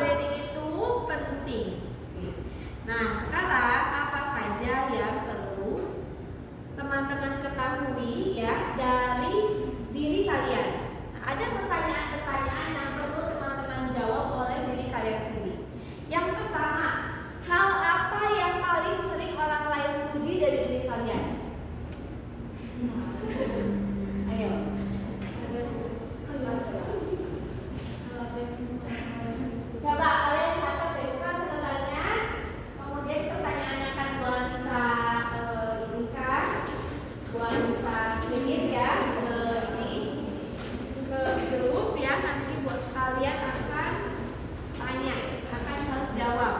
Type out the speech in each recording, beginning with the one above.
planning itu penting. Nah, sekarang apa saja yang perlu teman-teman ketahui ya dari diri kalian? Nah, ada pertanyaan-pertanyaan yang perlu teman-teman jawab oleh diri kalian sendiri. Yang pertama, hal apa yang paling sering orang lain puji dari diri kalian? Ayo. Coba kalian catat deh, bukan catatannya. Kemudian pertanyaannya akan buat bisa ini kan, buat bisa bikin ya ini ke grup ya, nanti buat kalian akan tanya, akan harus jawab.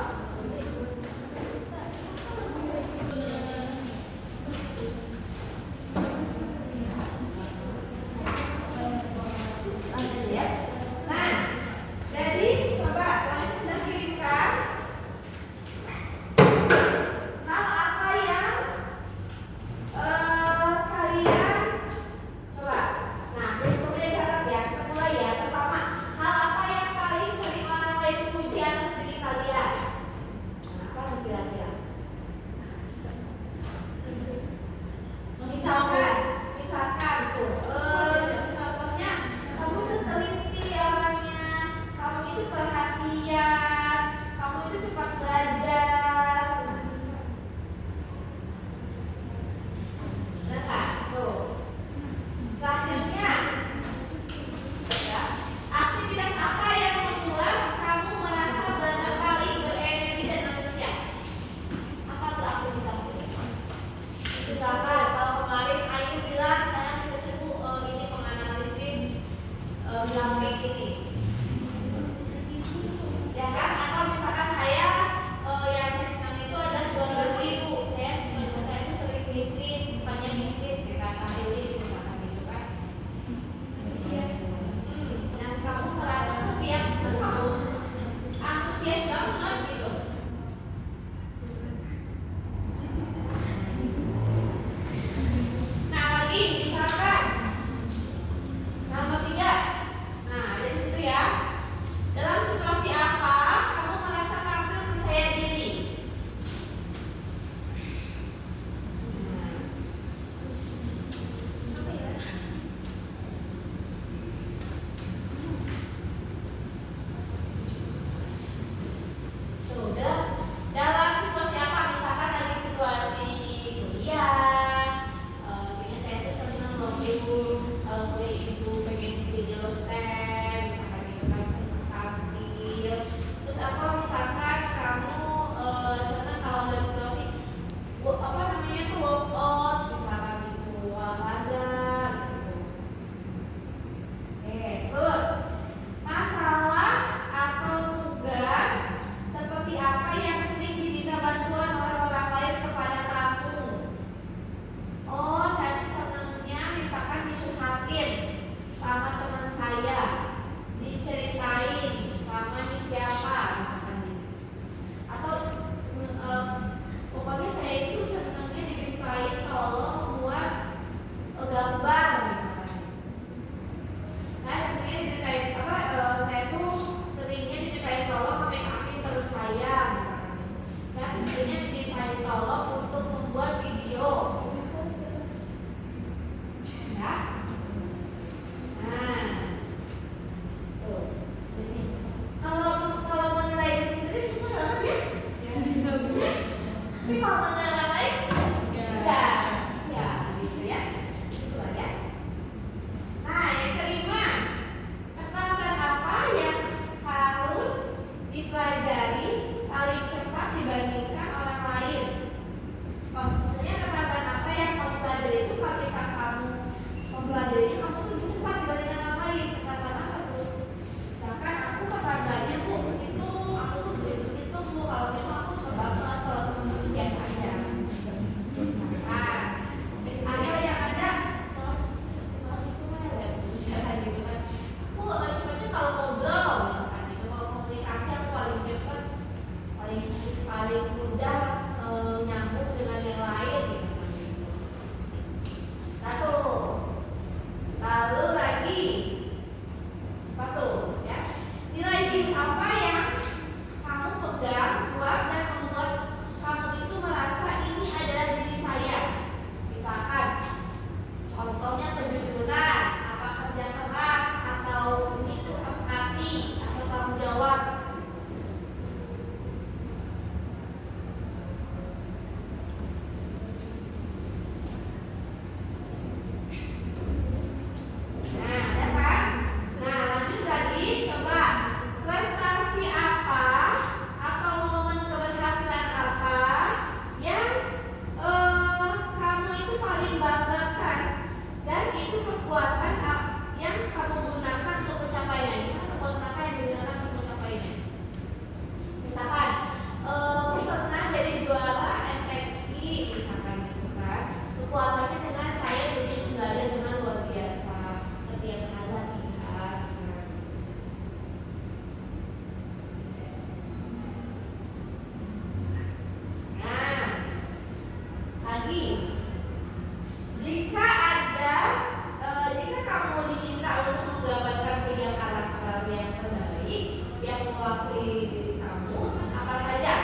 mewakili diri kamu apa saja.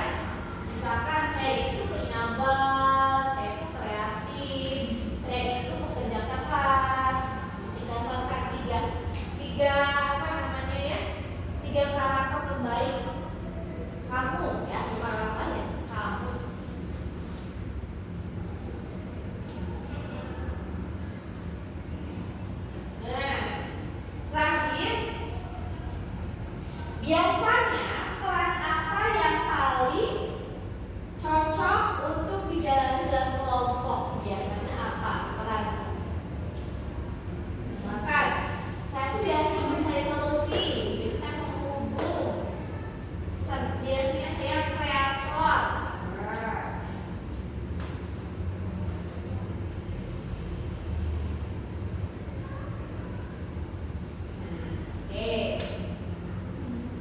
Misalkan saya itu penyabar, saya itu kreatif, saya itu pekerja keras. Digambarkan tiga apa namanya ya? Tiga karakter terbaik kamu ya, bukan orang lain, kamu. Nah, terakhir, biasanya peran apa yang paling cocok untuk dijalani dalam kelompok? Biasanya apa peran? Misalkan saya tuh biasanya mencari solusi, biasanya menghubung, biasanya saya kreator. Oke,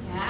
ya.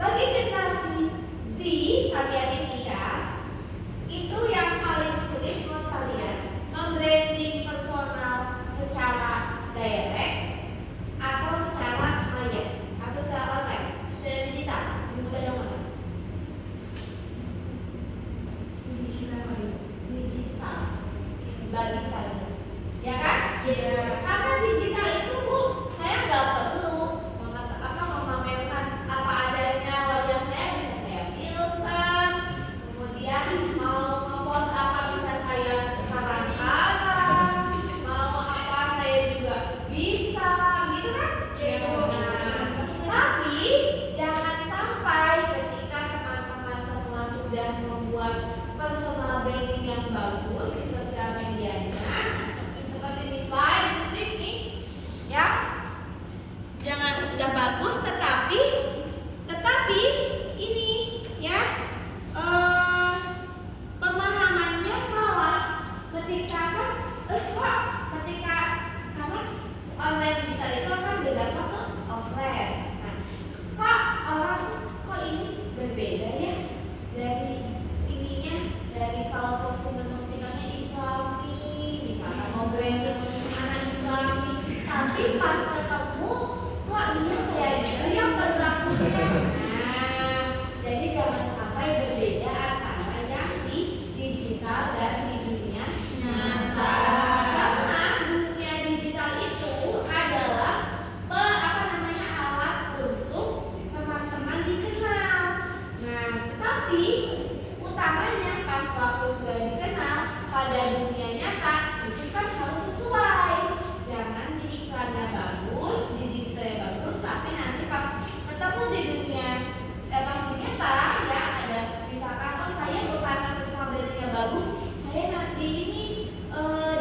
Bagi generasi Z kalian ini ya, itu yang paling sulit buat kalian membranding personal secara direct atau secara maya atau secara online, secara digital. Dibuka yang mana? Digital. Bagi kalian, ya kan? Iya. Karena digital itu Bu, saya nggak perlu memamerkan apa adanya wajah saya, bisa saya filter, kemudian mau ngepost apa bisa saya karantina, mau apa saya juga bisa, gitu kan? Tapi jangan sampai ketika teman-teman semua sudah membuat personal branding yang bagus di sosial medianya, seperti di slide itu nih, ya. Jangan sudah bagus, tetapi ini ya pemahamannya salah ketika kan ketika karena online digital itu akan beda ke offline. Nah, Pak, orang kok ini berbeda ya dari ininya, dari kalau postingannya Islami, misalkan mau branding anak Islami, tapi pas ketemu kok ini kayak gitu yang berlakunya. Nah, jadi jangan sampai berbeda antara yang di digital dan di dunia nyata. Karena dunia digital itu adalah alat untuk teman-teman dikenal. Nah, tetapi utamanya pas waktu sudah dikenal pada dunia nyata itu kan harus sesuai. Jangan di iklannya bagus, di digitalnya bagus, tapi nanti pas ketemu di dunia pas di nyata ya ada misalkan saya berkata personal brandingnya bagus, saya nanti ini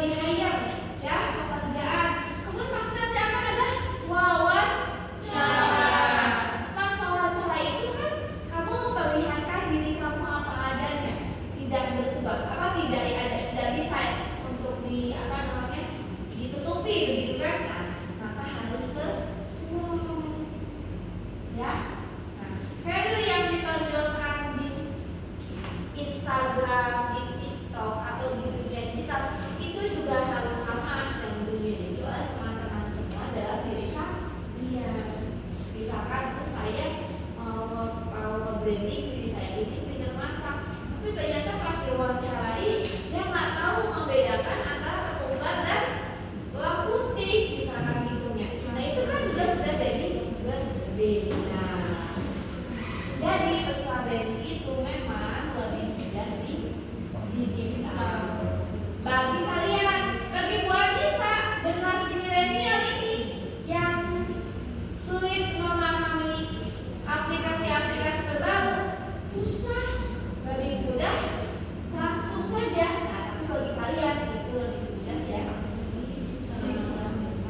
di hire ya pekerjaan, kemudian pas nanti akan ada wawancara. Pas wawancara itu kan kamu memperlihatkan diri kamu apa adanya, tidak berubah, tidak bisa untuk ditutupi begitu kan? Nah, maka harus sesuai ya. Nah, value yang ditonjolkan di Instagram, di TikTok atau di dunia digital itu juga harus sama dengan dunia digital. Teman-teman semua dalam diri kalian. Misalkan saya mau branding diri saya ini pintar masak, tapi ternyata pas diwawancarai dia nggak tahu membedakan antara ketumbar dan bawang putih, misalkan gitunya. Nah itu kan juga sudah jadi berbeda. Jadi personal branding itu memang lebih bisa di digital. Bagi kalian, bagi Bu Anissa, generasi milenial ini yang sulit memahami aplikasi-aplikasi terbaru, susah, lebih mudah, langsung saja. Nah, tapi bagi kalian itu lebih mudah ya.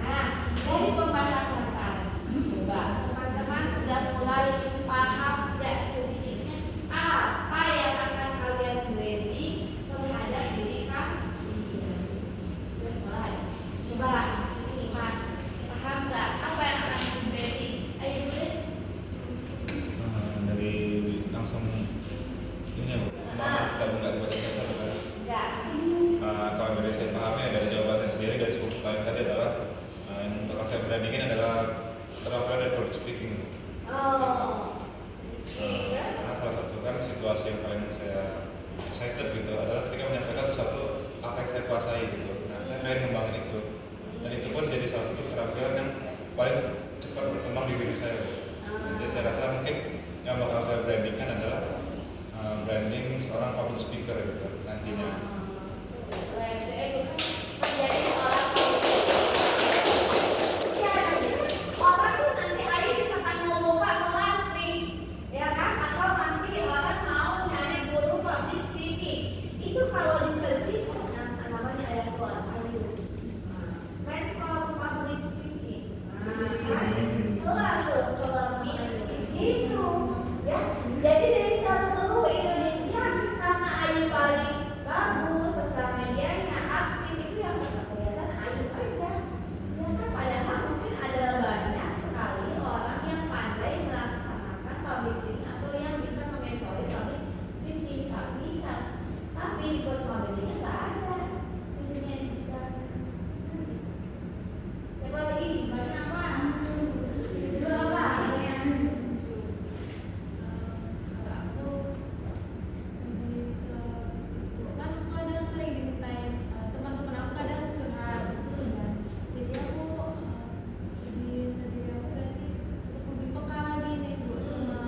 Nah, dari pembahasan tadi, coba teman-teman sudah mulai paham tidak sedikitnya apa yang akan kalian branding terhadap diri kalian. Mulai. Coba sini Mas, paham nggak apa yang akan branding? Ayo dulu deh. Dari langsung ini ya, kita nggak baca kata kan? Enggak. Kalau dari saya pahamnya dari jawaban saya sendiri dari 10 poin tadi adalah yang untuk saya brandingin adalah keterampilan dan public speaking. Karena salah satu kan situasi yang paling saya excited gitu adalah ketika menyampaikan sesuatu apa yang saya kuasai gitu. Nah, saya pengen ngembangin itu, dan itu pun jadi salah satu keterampilan yang paling cepat berkembang di diri saya. Jadi saya rasa mungkin yang bakal saya brandingkan adalah branding seorang public speaker gitu nantinya. Orang tuh nanti aja misalkan mau buka kelas nih, ya kan? Atau nanti orang mau nyari guru public speaking. Itu kalau di searching namanya ada keluar ayo. Mentor public speaking. Keluar tuh keluar gitu. Ya. Jadi dari seluruh Indonesia karena Ayu paling bagus sosial medianya aktif itu yang kelihatan Ayu aja. Ya kan padahal mungkin ada banyak sekali orang yang pandai melaksanakan publishing atau yang bisa mengentori public speaking, tapi di Cosmopolitan nggak ada di dunia digital. Siapa lagi? Baca apa? Dua apa? Ada yang kalau aku lebih ke kan aku kadang sering dimintain teman-teman aku kadang curhat gitu kan, jadi aku lebih ke diri aku berarti untuk lebih peka lagi nih Bu sama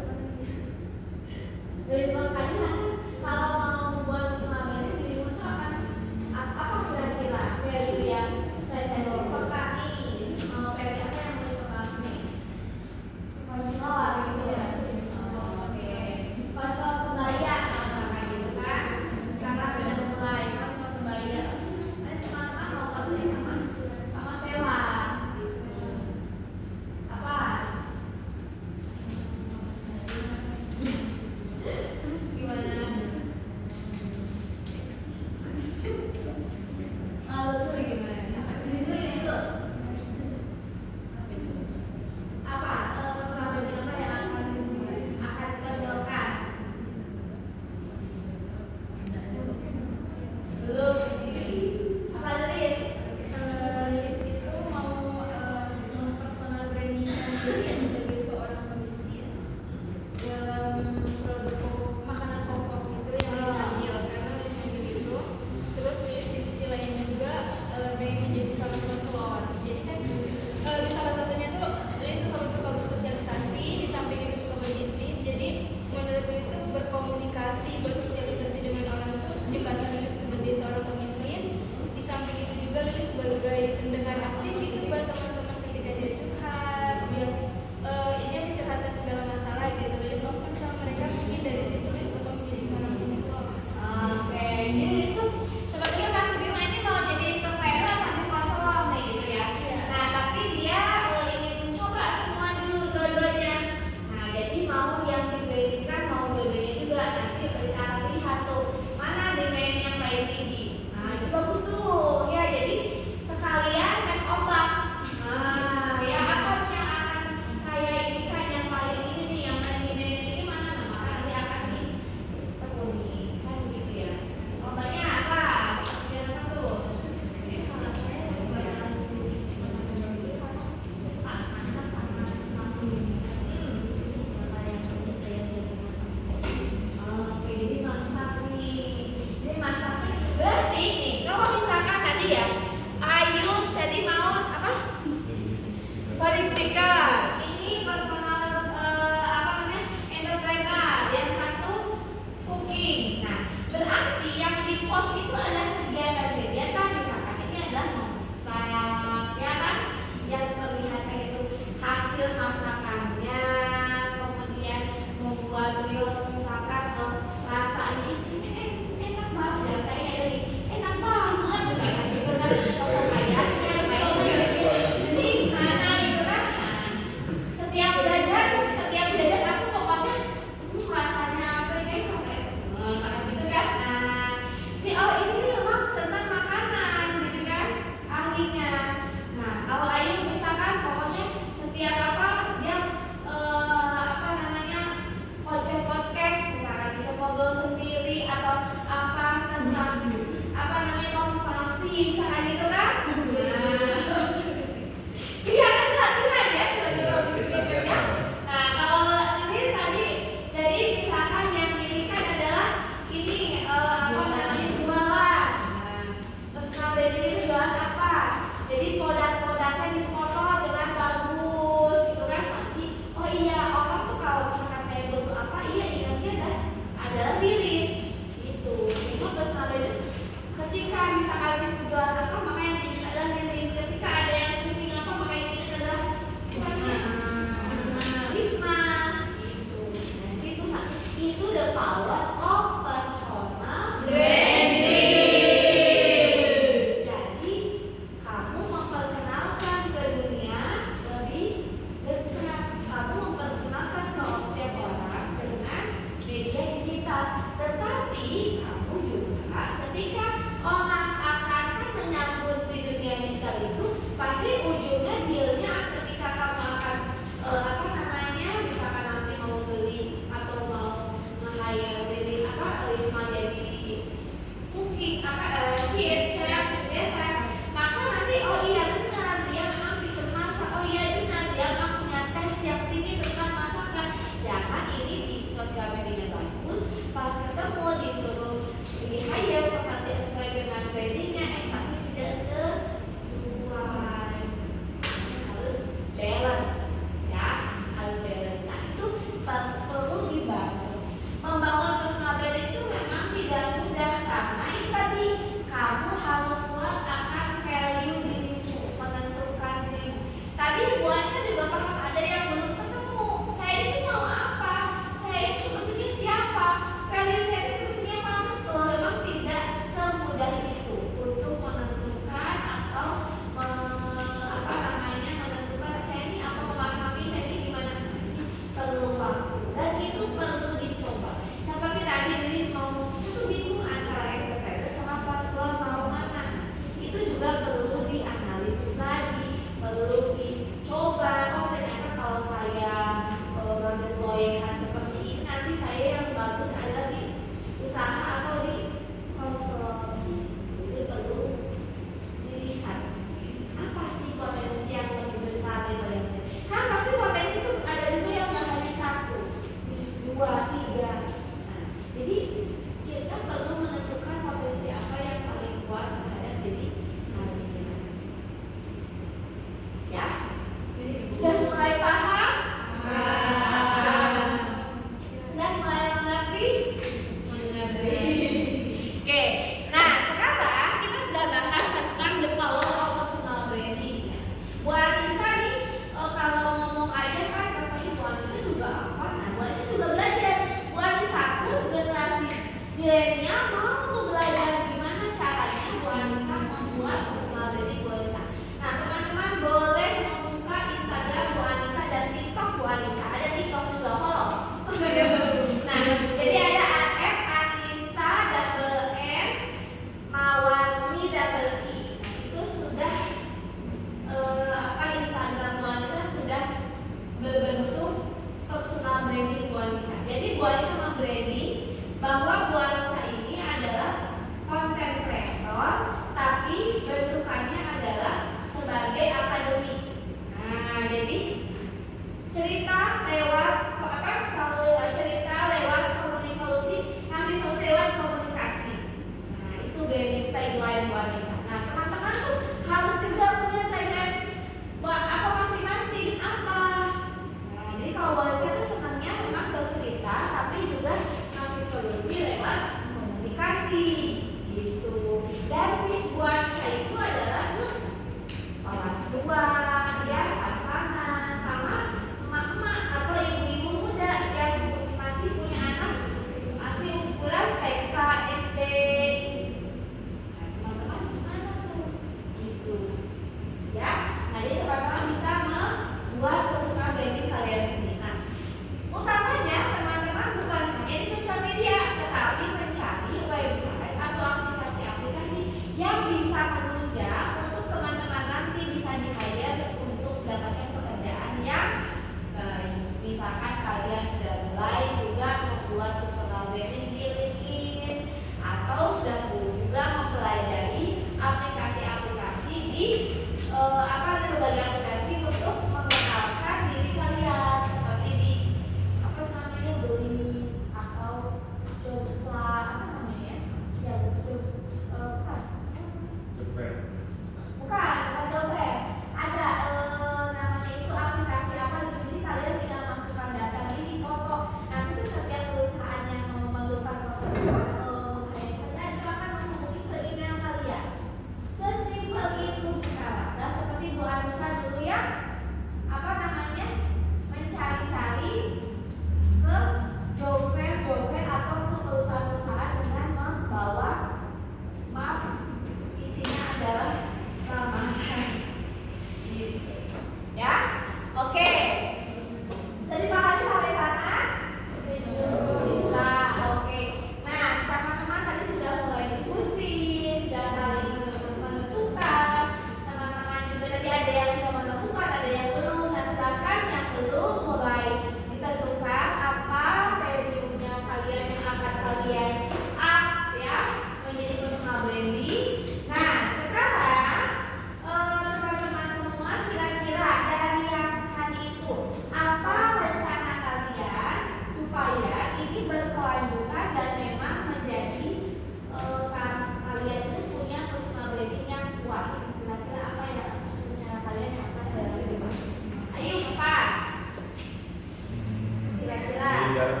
Jadi jarak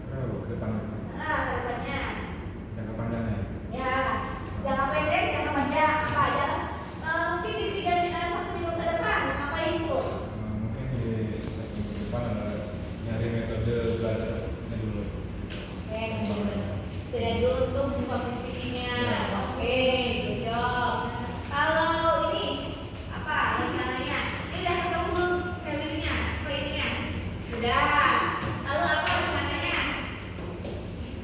berapa Bu, ke depan? Ke depannya. Jangka panjangnya. Ya, jangka pendek, jangka panjang apa aja? Mungkin di 1 minggu ke depan ngapain Bu? Mungkin di 1 minggu depan ada nyari metode belajarnya dulu. Oke, tidak dulu untuk kondisinya. Oke, good job. Kalau ini apa rencananya? Ini udah ketemu belum kalorinya? Apa ininya? Sudah. Lalu apa rencananya?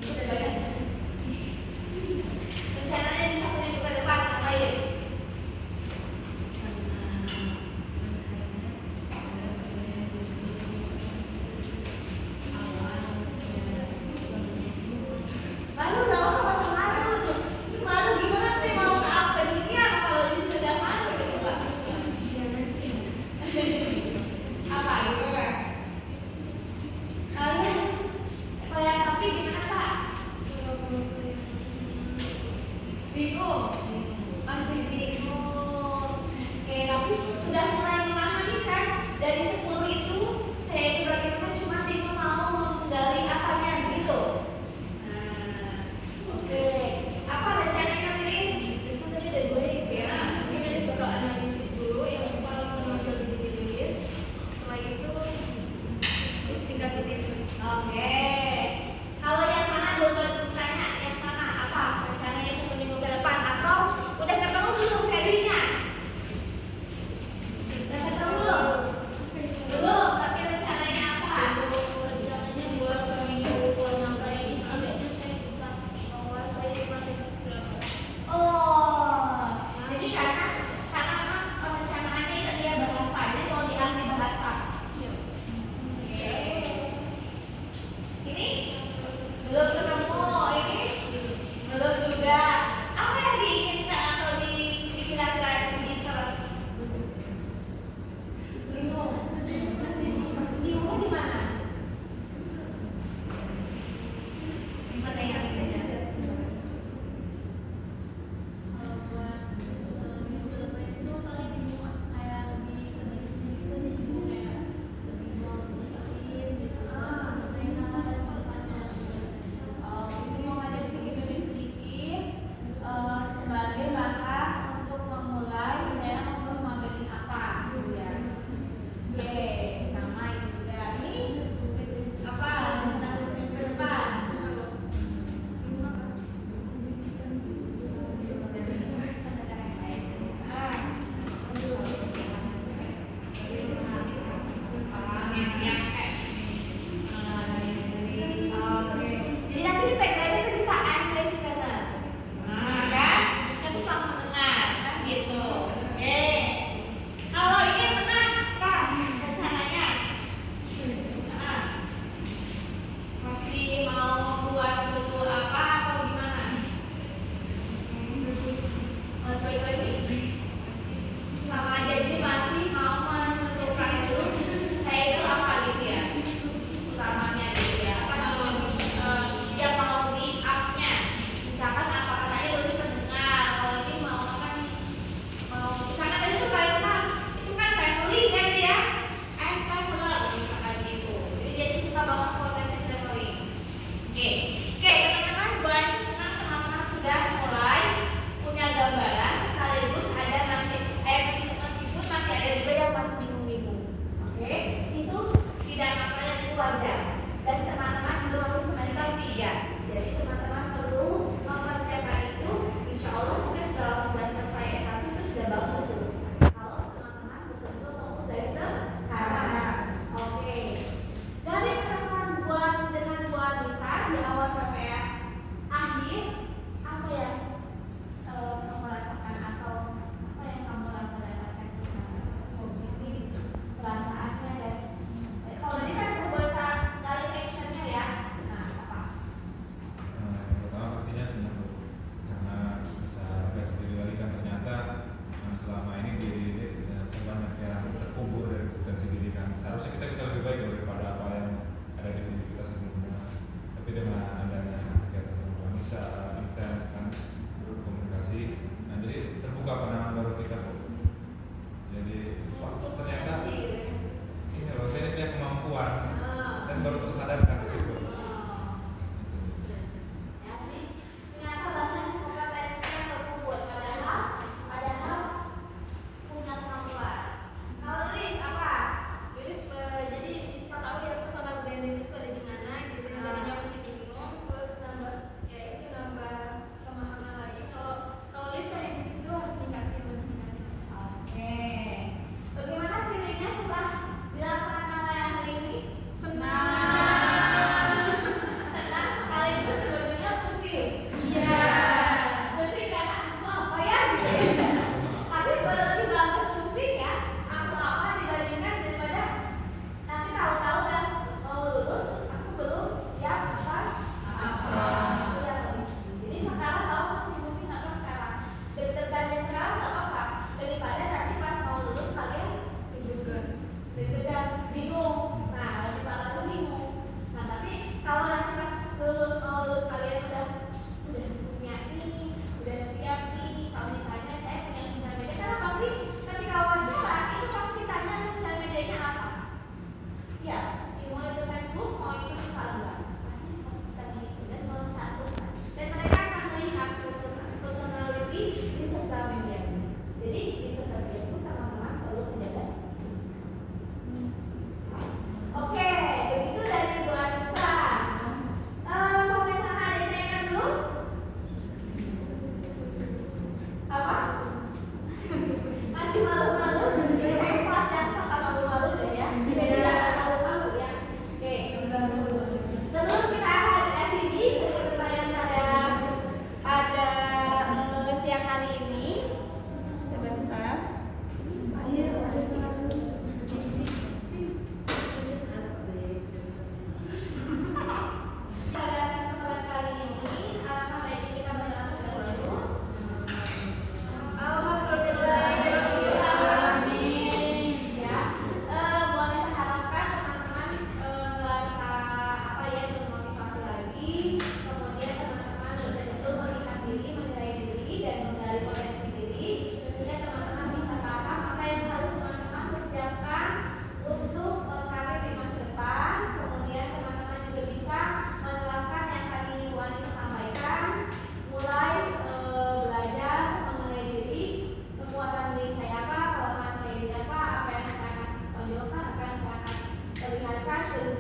Udah banyak. Rencananya di 1 minggu ke depan ngapain? Malu dong, masa malu tuh. Itu malu gimana sih mau apa dunia kalau di sudah malu ya coba. Apa gimana? Kalian kayak sapi gimana Kak? Bingung, masih bingung. Oke, tapi sudah mulai memahami kan? Dari 10 itu saya itu bagaimana cuma bingung mau menggali apanya gitu. Oke, apa rencananya Lilis? Besok tadi ada 2 ya gitu ya. Ini Lilis bakal analisis dulu yang paling menonjol di diri Lilis. Setelah itu Lilis tingkatin. Oke. Kalau yang sana belum bantu tanya, yang sana apa rencananya 1 minggu ke depan atau udah ketemu belum Ferinya? Udah ketemu belum? Belum, tapi rencananya apa? Rencananya buat seminggu sampai ini seandainya saya bisa menguasai materi berapa. Oh, jadi karena memang rencananya itu dia bahasanya mau diambil bahasa. Oke. Ini belum ketemu, ini belum juga. Apa yang diinginkan atau dikira-kira terus? Bingung. Bingungnya di mana? Di mana yang inginnya? Kalau buat seminggu ke depan itu paling bingung kayak lebih ke diri sendiri gitu di sini kayak lebih mau disiplin gitu. Saya nalar depannya. Ini mau ngajak sedikit sebagai bahan untuk memulai saya harus ngambilin apa gitu ya. Oke, sama itu juga. Ini apa tentang seminggu ke depan? Jadi nanti di tagline itu bisa I'm listener. Nah, kan? Itu sama mendengar, kan gitu. Oke. Kalau ini tengah, apa rencananya? Masih mau buat dulu apa atau gimana? Mau balik lagi? Sama aja, jadi masih mau menentukan dulu saya itu apa gitu ya, utamanya gitu ya, apa namanya yang mau di up-nya, misalkan apa katanya lebih pendengar, kalau ini mau apa nih, mau misalkan tadi tuh kalian itu kan family kan ya, I'm traveler misalkan gitu, jadi suka banget konten traveling. Oke, teman-teman, Bu Ansi senang teman-teman sudah mulai punya gambaran sekaligus ada meskipun masih ada juga yang masih bingung-bingung. Oke, itu tidak masalah, itu wajar. Dan teman-teman juga masih semester 3. Jadi teman-teman perlu mempersiapkan itu. Insya Allah mungkin sudah selesai S1 itu sudah bagus tuh. Kalau teman-teman betul-betul fokus dari sekarang. Oke. Dari pertemuan dengan Bu Anissa di awal sampai akhir, apa yang kamu rasakan atau apa yang kamu rasakan secara positif perasaannya dan kalau tadi kan bahasa dari actionnya ya, nah apa? Yang pertama pastinya senang Bu, karena bisa refleksi diri lagi kan ternyata selama ini diri ini ternyata banyak yang terkubur dari potensi diri kan. Seharusnya kita bisa lebih baik daripada apa yang ada di diri kita sebelumnya. Tapi dengan adanya kegiatan sama Bu Anissa, intens kan, berkomunikasi, nah jadi terbuka pandangan baru kita Bu. Jadi wah ternyata ini loh saya ini punya kemampuan dan baru tersadarkan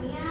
dunia